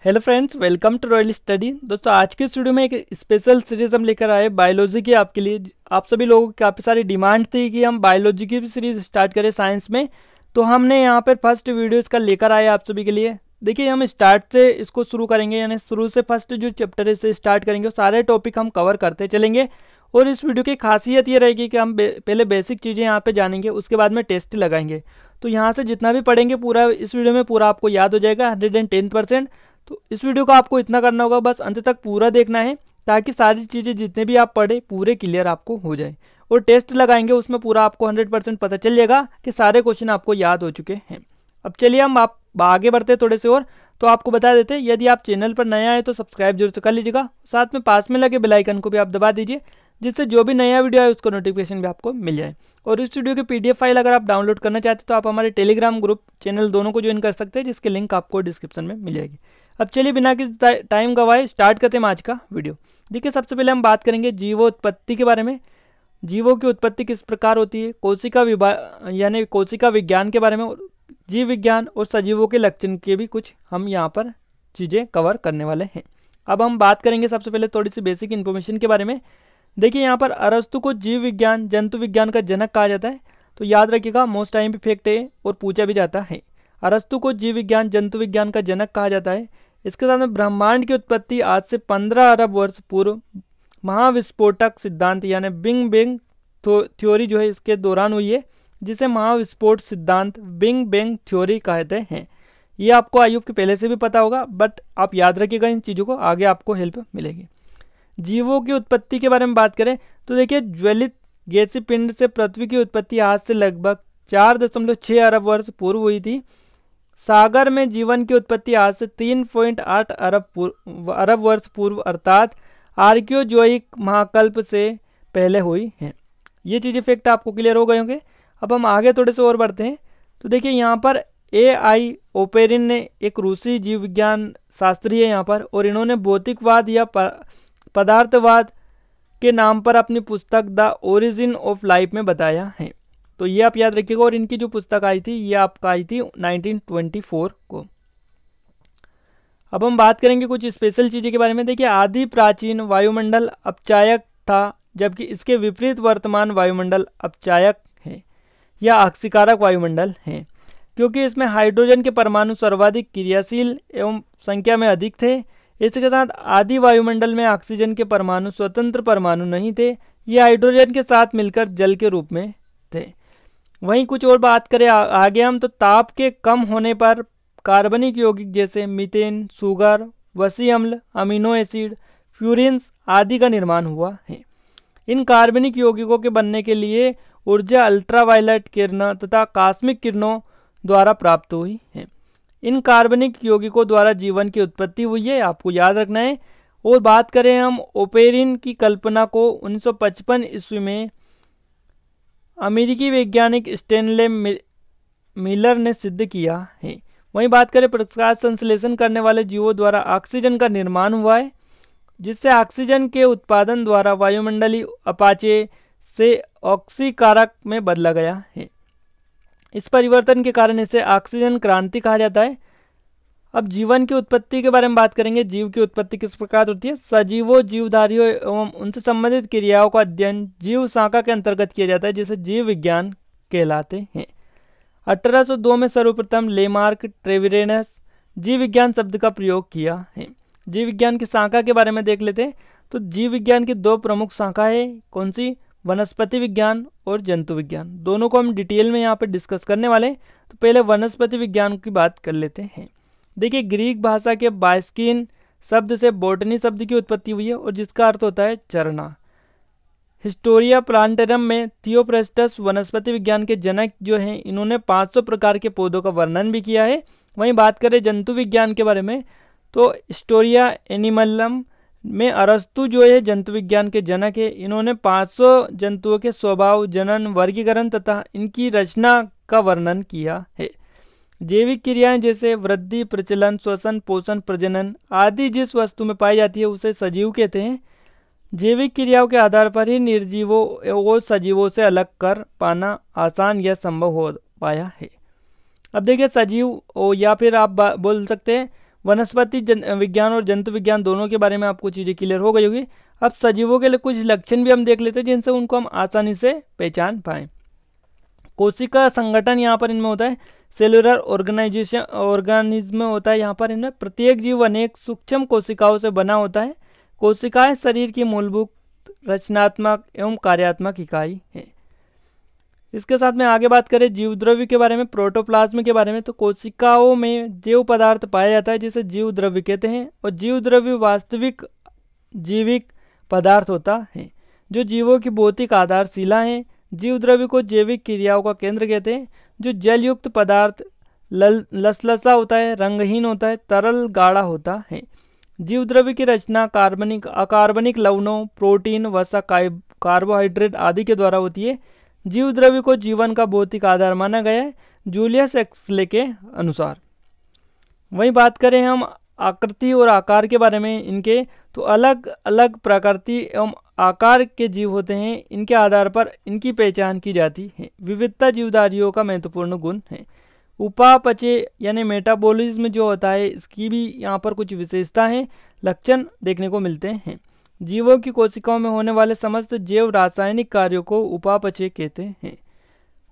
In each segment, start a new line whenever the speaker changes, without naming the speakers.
Hello friends, welcome to royal study. दोस्तों, आज के इस वीडियो में एक स्पेशल सीरीज हम लेकर आए बायोलॉजी की आपके लिए। आप सभी लोगों की काफ़ी सारी डिमांड थी कि हम बायोलॉजी की भी सीरीज स्टार्ट करें साइंस में, तो हमने यहाँ पर फर्स्ट वीडियो इसका लेकर आए आप सभी के लिए। देखिए, हम स्टार्ट से इसको शुरू करेंगे, यानी शुरू से फर्स्ट जो चैप्टर है इसे स्टार्ट करेंगे और सारे टॉपिक हम कवर करते चलेंगे। और इस वीडियो की खासियत ये रहेगी कि हम पहले बेसिक चीज़ें यहाँ पे जानेंगे, उसके बाद में टेस्ट लगाएंगे। तो यहाँ से जितना भी पढ़ेंगे पूरा इस वीडियो में पूरा आपको याद हो जाएगा 110%। तो इस वीडियो को आपको इतना करना होगा, बस अंत तक पूरा देखना है ताकि सारी चीज़ें जितने भी आप पढ़े पूरे क्लियर आपको हो जाए। और टेस्ट लगाएंगे उसमें पूरा आपको 100% पता चल जाएगा कि सारे क्वेश्चन आपको याद हो चुके हैं। अब चलिए हम आप आगे बढ़ते थोड़े से और। तो आपको बता देते हैं, यदि आप चैनल पर नया है तो सब्सक्राइब जरूर से कर लीजिएगा, साथ में पास में लगे बेल आइकन को भी आप दबा दीजिए, जिससे जो भी नया वीडियो है उसको नोटिफिकेशन भी आपको मिल जाए। और इस वीडियो की PDF फाइल अगर आप डाउनलोड करना चाहते हैं तो आप हमारे टेलीग्राम ग्रुप चैनल दोनों को ज्वाइन कर सकते हैं, जिसकी लिंक आपको डिस्क्रिप्शन में मिल जाएगी। अब चलिए बिना किसी टाइम गवाए स्टार्ट करते हैं आज का वीडियो। देखिए, सबसे पहले हम बात करेंगे जीवोत्पत्ति के बारे में। जीवों की उत्पत्ति किस प्रकार होती है, कोशिका यानी कोशिका विज्ञान के बारे में, जीव विज्ञान और सजीवों के लक्षण के भी कुछ हम यहाँ पर चीज़ें कवर करने वाले हैं। अब हम बात करेंगे सबसे पहले थोड़ी सी बेसिक इन्फॉर्मेशन के बारे में। देखिए, यहाँ पर अरस्तु को जीव विज्ञान जंतु विज्ञान का जनक कहा जाता है। तो याद रखिएगा, मोस्ट टाइम पे फैक्ट है और पूछा भी जाता है। अरस्तु को जीव विज्ञान जंतु विज्ञान का जनक कहा जाता है। इसके साथ में ब्रह्मांड की उत्पत्ति आज से 15 अरब वर्ष पूर्व महाविस्फोटक सिद्धांत यानी बिग बैंग थ्योरी जो है इसके दौरान हुई है, जिसे महाविस्फोट सिद्धांत बिग बैंग थ्योरी कहते हैं। ये आपको आयुब के पहले से भी पता होगा, बट आप याद रखिएगा इन चीज़ों को, आगे आपको हेल्प मिलेगी। जीवों की उत्पत्ति के बारे में बात करें तो देखिए, ज्वलित गैसीय पिंड से पृथ्वी की उत्पत्ति आज से लगभग 4.6 अरब वर्ष पूर्व हुई थी। सागर में जीवन की उत्पत्ति आज से 3.8 अरब वर्ष पूर्व अर्थात आर्कियोजोइक महाकल्प से पहले हुई है। ये चीज़ें फैक्ट आपको क्लियर हो गए होंगे। अब हम आगे थोड़े से और बढ़ते हैं। तो देखिए, यहाँ पर AI ओपेरिन ने एक रूसी जीव विज्ञान शास्त्री है यहाँ पर, और इन्होंने भौतिकवाद या पदार्थवाद के नाम पर अपनी पुस्तक द ओरिजिन ऑफ लाइफ में बताया है। तो ये आप याद रखिएगा। और इनकी जो पुस्तक आई थी ये आपका आई थी 1924 को। अब हम बात करेंगे कुछ स्पेशल चीज़ें के बारे में। देखिए, आदि प्राचीन वायुमंडल अपचायक था, जबकि इसके विपरीत वर्तमान वायुमंडल अपचायक है या अक्षीकारक वायुमंडल है, क्योंकि इसमें हाइड्रोजन के परमाणु सर्वाधिक क्रियाशील एवं संख्या में अधिक थे। इसके साथ आदि वायुमंडल में ऑक्सीजन के परमाणु स्वतंत्र परमाणु नहीं थे, ये हाइड्रोजन के साथ मिलकर जल के रूप में थे। वहीं कुछ और बात करें आगे हम, तो ताप के कम होने पर कार्बनिक यौगिक जैसे मीथेन, सुगर, वसी अम्ल, अमीनो एसिड, फ्यूरिन्स आदि का निर्माण हुआ है। इन कार्बनिक यौगिकों के बनने के लिए ऊर्जा अल्ट्रावायलेट किरणों तथा कॉस्मिक किरणों द्वारा प्राप्त हुई है। इन कार्बनिक यौगिकों द्वारा जीवन की उत्पत्ति हुई है, आपको याद रखना है। और बात करें हम ओपेरिन की कल्पना को 1955 ईस्वी में अमेरिकी वैज्ञानिक स्टेनले मिलर ने सिद्ध किया है। वहीं बात करें प्रकाश संश्लेषण करने वाले जीवों द्वारा ऑक्सीजन का निर्माण हुआ है, जिससे ऑक्सीजन के उत्पादन द्वारा वायुमंडलीय अपाचे से ऑक्सीकारक में बदला गया है। इस परिवर्तन के कारण इसे ऑक्सीजन क्रांति कहा जाता है। अब जीवन की उत्पत्ति के बारे में बात करेंगे। जीव की उत्पत्ति किस प्रकार होती है। सजीवों, जीवधारियों एवं उनसे संबंधित क्रियाओं का अध्ययन जीव शाखा के अंतर्गत किया जाता है, जिसे जीव विज्ञान कहलाते हैं। 1802 में सर्वप्रथम लेमार्क ट्रेविरेनस जीव विज्ञान शब्द का प्रयोग किया है। जीव विज्ञान की शाखा के बारे में देख लेते हैं। तो जीव विज्ञान की दो प्रमुख शाखा है, कौन सी, वनस्पति विज्ञान और जंतु विज्ञान। दोनों को हम डिटेल में यहाँ पर डिस्कस करने वाले हैं। तो पहले वनस्पति विज्ञान की बात कर लेते हैं। देखिए, ग्रीक भाषा के बाइस्किन शब्द से बॉटनी शब्द की उत्पत्ति हुई है, और जिसका अर्थ होता है चरना। हिस्टोरिया प्लांटेरम में थियोप्रेस्टस वनस्पति विज्ञान के जनक जो हैं, इन्होंने 500 प्रकार के पौधों का वर्णन भी किया है। वहीं बात करें जंतु विज्ञान के बारे में, तो हिस्टोरिया एनिमलम में अरस्तु जो है जंतु विज्ञान के जनक है। इन्होंने 500 जंतुओं के स्वभाव, जनन, वर्गीकरण तथा इनकी रचना का वर्णन किया है। जैविक क्रियाएं जैसे वृद्धि, प्रचलन, श्वसन, पोषण, प्रजनन आदि जिस वस्तु में पाई जाती है उसे सजीव कहते हैं। जैविक क्रियाओं के आधार पर ही निर्जीवों और सजीवों से अलग कर पाना आसान या संभव हो पाया है। अब देखिए, सजीव या फिर आप बोल सकते हैं वनस्पति विज्ञान और जंतु विज्ञान दोनों के बारे में आपको चीज़ें क्लियर हो गई होगी। अब सजीवों के लिए कुछ लक्षण भी हम देख लेते हैं जिनसे उनको हम आसानी से पहचान पाएँ। कोशिका संगठन यहाँ पर इनमें होता है, सेलुलर ऑर्गेनिज्म होता है यहाँ पर इनमें। प्रत्येक जीव अनेक सूक्ष्म कोशिकाओं से बना होता है। कोशिकाएं शरीर की मूलभूत रचनात्मक एवं कार्यात्मक इकाई है। इसके साथ में आगे बात करें जीवद्रव्य के बारे में, प्रोटोप्लाज्म के बारे में, तो कोशिकाओं में जैव पदार्थ पाया जाता है जिसे जीवद्रव्य कहते हैं। और जीवद्रव्य वास्तविक जैविक पदार्थ होता है जो जीवों की भौतिक आधारशिला है। जीवद्रव्य को जैविक क्रियाओं का केंद्र कहते हैं। जो जलयुक्त पदार्थ लसलसा होता है, रंगहीन होता है, तरल गाढ़ा होता है। जीवद्रव्य की रचना कार्बनिक अकार्बनिक लवणों, प्रोटीन, वसा, कार्बोहाइड्रेट आदि के द्वारा होती है। जीवद्रव्य को जीवन का भौतिक आधार माना गया है जूलियस एक्सले के अनुसार। वहीं बात करें हम आकृति और आकार के बारे में इनके, तो अलग अलग प्रकृति एवं आकार के जीव होते हैं। इनके आधार पर इनकी पहचान की जाती है। विविधता जीवधारियों का महत्वपूर्ण गुण है। उपापचय यानी मेटाबॉलिज्म जो होता है इसकी भी यहाँ पर कुछ विशेषता है, लक्षण देखने को मिलते हैं। जीवों की कोशिकाओं में होने वाले समस्त जैव रासायनिक कार्यों को उपापचय कहते हैं।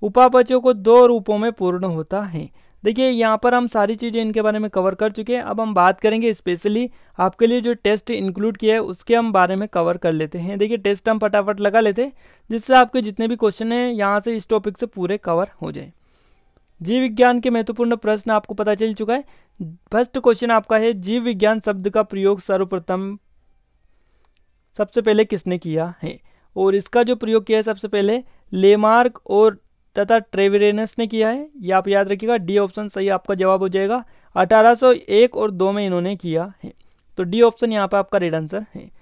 उपापचय को दो रूपों में पूर्ण होता है। देखिए यहाँ पर हम सारी चीज़ें इनके बारे में कवर कर चुके हैं। अब हम बात करेंगे स्पेशली आपके लिए जो टेस्ट इंक्लूड किया है उसके हम बारे में कवर कर लेते हैं। देखिए टेस्ट हम फटाफट लगा लेते हैं जिससे आपके जितने भी क्वेश्चन हैं यहाँ से इस टॉपिक से पूरे कवर हो जाए। जीव विज्ञान के महत्वपूर्ण प्रश्न आपको पता चल चुका है। फर्स्ट क्वेश्चन आपका है, जीव विज्ञान शब्द का प्रयोग सर्वप्रथम सबसे पहले किसने किया है? और इसका जो प्रयोग किया है सबसे पहले लेमार्क और तथा ट्रेविरेनस ने किया है। ये आप याद रखिएगा, डी ऑप्शन सही आपका जवाब हो जाएगा। 1801 और 2 में इन्होंने किया है, तो डी ऑप्शन यहाँ पर आपका रेड आंसर है।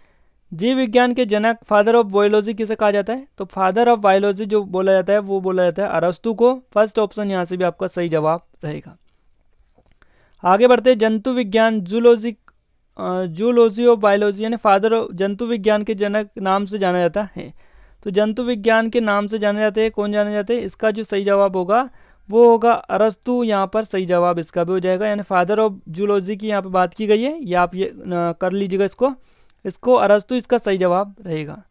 जीव विज्ञान के जनक फादर ऑफ बायोलॉजी किसे कहा जाता है? तो फादर ऑफ बायोलॉजी जो बोला जाता है वो बोला जाता है अरस्तु को। फर्स्ट ऑप्शन यहाँ से भी आपका सही जवाब रहेगा। आगे बढ़ते जंतु विज्ञान जूलॉजी ऑफ बायोलॉजी यानी फादर ऑफ जंतु विज्ञान के जनक नाम से जाना जाता है। तो जंतु विज्ञान के नाम से जाने जाते हैं, कौन जाने जाते हैं? इसका जो सही जवाब होगा वो होगा अरस्तु। यहाँ पर सही जवाब इसका भी हो जाएगा, यानी फादर ऑफ जूलॉजी की यहाँ पर बात की गई है। ये आप ये कर लीजिएगा, इसको अरस्तु इसका सही जवाब रहेगा।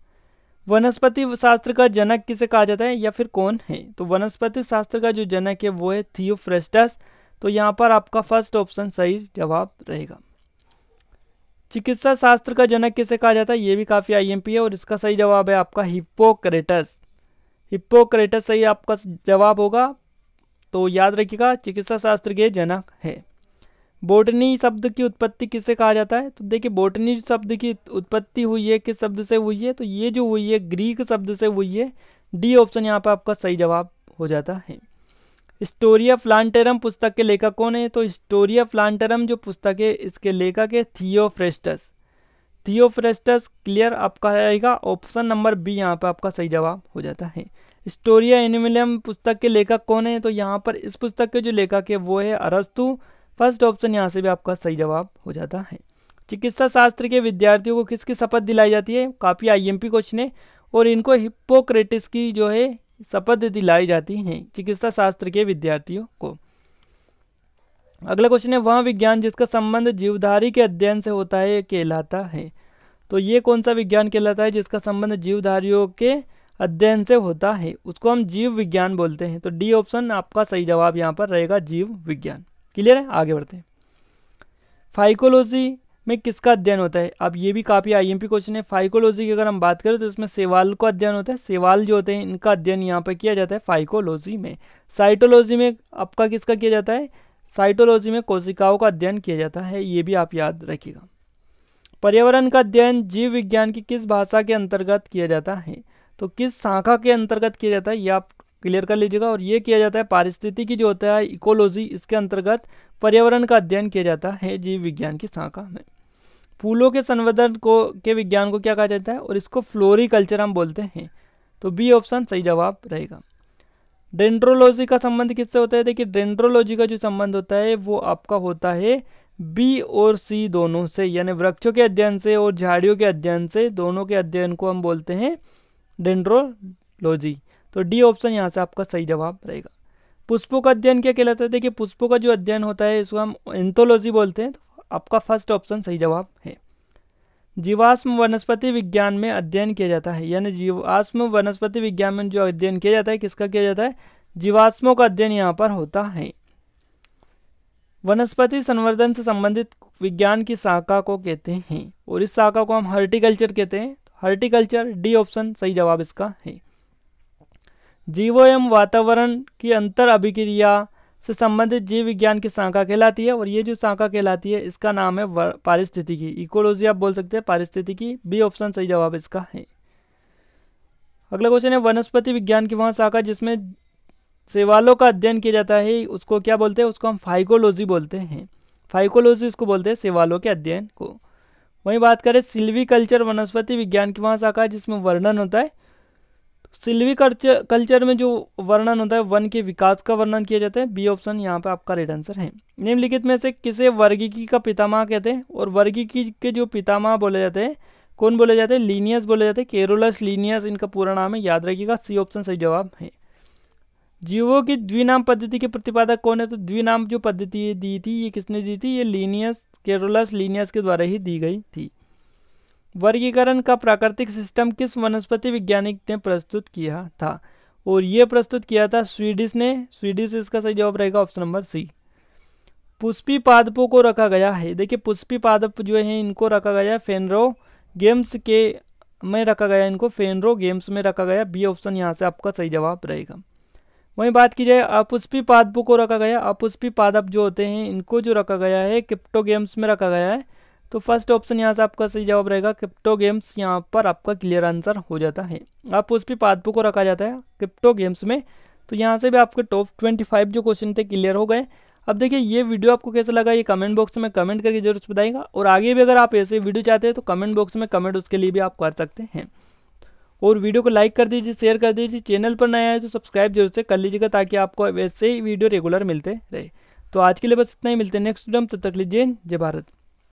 वनस्पति शास्त्र का जनक किसे कहा जाता है या फिर कौन है? तो वनस्पति शास्त्र का जो जनक है वो है थियोफ्रेस्टस। तो यहाँ पर आपका फर्स्ट ऑप्शन सही जवाब रहेगा। चिकित्सा शास्त्र का जनक किसे कहा जाता है? ये भी काफ़ी आईएमपी है और इसका सही जवाब है आपका हिप्पोक्रेटस। हिप्पोक्रेटस सही आपका जवाब होगा, तो याद रखिएगा चिकित्सा शास्त्र के जनक है। बोटनी शब्द की उत्पत्ति किससे कहा जाता है? तो देखिए बोटनी शब्द की उत्पत्ति हुई है किस शब्द से हुई है? तो ये जो हुई है ग्रीक शब्द से हुई है। डी ऑप्शन यहाँ पर आपका सही जवाब हो जाता है। हिस्टोरिया प्लांटेरम पुस्तक के लेखक कौन है? तो हिस्टोरिया प्लांटेरम जो पुस्तक है इसके लेखक है थियोफ्रेस्टस। थियोफ्रेस्टस क्लियर आपका रहेगा, ऑप्शन नंबर बी यहाँ पर आपका सही जवाब हो जाता है। हिस्टोरिया एनिमलियम पुस्तक के लेखक कौन है? तो यहाँ पर इस पुस्तक के जो लेखक है वो है अरस्तु। फर्स्ट ऑप्शन यहाँ से भी आपका सही जवाब हो जाता है। चिकित्सा शास्त्र के विद्यार्थियों को किसकी शपथ दिलाई जाती है? काफ़ी आईएमपी क्वेश्चन है और इनको हिप्पोक्रेटिस की जो है शपथ दिलाई जाती है चिकित्सा शास्त्र के विद्यार्थियों को। अगला क्वेश्चन है, वह विज्ञान जिसका संबंध जीवधारी के अध्ययन से होता है कहलाता है। तो ये कौन सा विज्ञान कहलाता है जिसका संबंध जीवधारियों के अध्ययन से होता है? उसको हम जीव विज्ञान बोलते हैं। तो डी ऑप्शन आपका सही जवाब यहाँ पर रहेगा, जीव विज्ञान। क्लियर है? आगे बढ़ते हैं। फाइकोलॉजी में किसका अध्ययन होता है? अब ये भी काफ़ी आईएमपी क्वेश्चन है। फाइकोलॉजी की अगर हम बात करें तो इसमें सेवाल का अध्ययन होता है। सेवाल जो होते हैं इनका अध्ययन यहाँ पर किया जाता है फाइकोलॉजी में। साइटोलॉजी में आपका किसका किया जाता है? साइटोलॉजी में कोशिकाओं का अध्ययन किया जाता है, ये भी आप याद रखिएगा। पर्यावरण का अध्ययन जीव विज्ञान की किस भाषा के अंतर्गत किया जाता है? तो किस शाखा के अंतर्गत किया जाता है ये आप क्लियर कर लीजिएगा। और ये किया जाता है पारिस्थितिकी जो होता है इकोलॉजी, इसके अंतर्गत पर्यावरण का अध्ययन किया जाता है जीव विज्ञान की शाखा में। फूलों के संवर्धन के विज्ञान को क्या कहा जाता है? और इसको फ्लोरिकल्चर हम बोलते हैं। तो बी ऑप्शन सही जवाब रहेगा। डेंड्रोलॉजी का संबंध किससे होता है? देखिए डेंड्रोलॉजी का जो संबंध होता है वो आपका होता है बी और सी दोनों से, यानी वृक्षों के अध्ययन से और झाड़ियों के अध्ययन से, दोनों के अध्ययन को हम बोलते हैं डेंड्रोलॉजी। तो डी ऑप्शन यहाँ से आपका सही जवाब रहेगा। पुष्पों का अध्ययन क्या कहलाता है? देखिए पुष्पों का जो अध्ययन होता है इसको हम एंथोलॉजी बोलते हैं। तो आपका फर्स्ट ऑप्शन सही जवाब है। जीवाश्म वनस्पति विज्ञान में अध्ययन किया जाता है, यानी जीवाश्म वनस्पति विज्ञान में जो अध्ययन किया जाता है किसका किया जाता है, जीवाश्मों का अध्ययन यहाँ पर होता है। वनस्पति संवर्धन से संबंधित विज्ञान की शाखा को कहते हैं और इस शाखा को हम हॉर्टिकल्चर कहते हैं। हॉर्टिकल्चर डी ऑप्शन सही जवाब इसका है। जीवों एवं वातावरण की अंतर अभिक्रिया से संबंधित जीव विज्ञान की शाखा कहलाती है और ये जो शाखा कहलाती है इसका नाम है पारिस्थितिकी, इकोलॉजी आप बोल सकते हैं, पारिस्थितिकी बी ऑप्शन सही जवाब इसका है। अगला क्वेश्चन है वनस्पति विज्ञान की वह शाखा जिसमें शैवालों का अध्ययन किया जाता है उसको क्या बोलते हैं, उसको हम फाइकोलॉजी बोलते हैं। फाइकोलॉजी इसको बोलते हैं शैवालों के अध्ययन को। वहीं बात करें सिल्वीकल्चर वनस्पति विज्ञान की वह शाखा जिसमें वर्णन होता है। सिल्वीकल्चर में जो वर्णन होता है वन के विकास का वर्णन किया जाता है, बी ऑप्शन यहाँ पे आपका राइट आंसर है। निम्नलिखित में से किसे वर्गीकी का पितामह कहते हैं, और वर्गीकी के जो पितामह बोले जाते हैं कौन बोले जाते हैं, लीनियस बोले जाते हैं, कैरोलस लीनियस इनका पूरा नाम है, याद रखिएगा, सी ऑप्शन सही जवाब है। जीवों की द्विनाम पद्धति के प्रतिपादक कौन है, तो द्विनाम जो पद्धति दी थी ये किसने दी थी, ये लीनियस, कैरोलस लीनियस के द्वारा ही दी गई थी। वर्गीकरण का प्राकृतिक सिस्टम किस वनस्पति वैज्ञानिक ने प्रस्तुत किया था, और ये प्रस्तुत किया था स्वीडिश ने, स्वीडिश इसका सही जवाब रहेगा ऑप्शन नंबर सी। पुष्पी पादपों को रखा गया है, देखिए पुष्पी पादप जो है इनको रखा गया है फेनरो गेम्स के में रखा गया, इनको फेनरो गेम्स में रखा गया, बी ऑप्शन यहाँ से आपका सही जवाब रहेगा। वहीं बात की जाए अपुष्पी पादपों को रखा गया, अपुष्पी पादप जो होते हैं इनको जो रखा गया है क्रिप्टोगेम्स में रखा गया है, तो फर्स्ट ऑप्शन यहाँ से आपका सही जवाब रहेगा क्रिप्टोगेम्स, यहाँ पर आपका क्लियर आंसर हो जाता है। अपुष्पी पादपों को रखा जाता है क्रिप्टोगेम्स में, तो यहाँ से भी आपके टॉप 25 जो क्वेश्चन थे क्लियर हो गए। अब देखिए ये वीडियो आपको कैसा लगा ये कमेंट बॉक्स में कमेंट करके जरूर बताइएगा, और आगे भी अगर आप ऐसे वीडियो चाहते हैं तो कमेंट बॉक्स में कमेंट उसके लिए भी आप कर सकते हैं। और वीडियो को लाइक कर दीजिए, शेयर कर दीजिए, चैनल पर नया है तो सब्सक्राइब जरूर से कर लीजिएगा ताकि आपको वैसे ही वीडियो रेगुलर मिलते रहे। तो आज के लिए बस इतना ही, मिलते हैं नेक्स्ट वीडियो में, तब तक लीजिए जय भारत।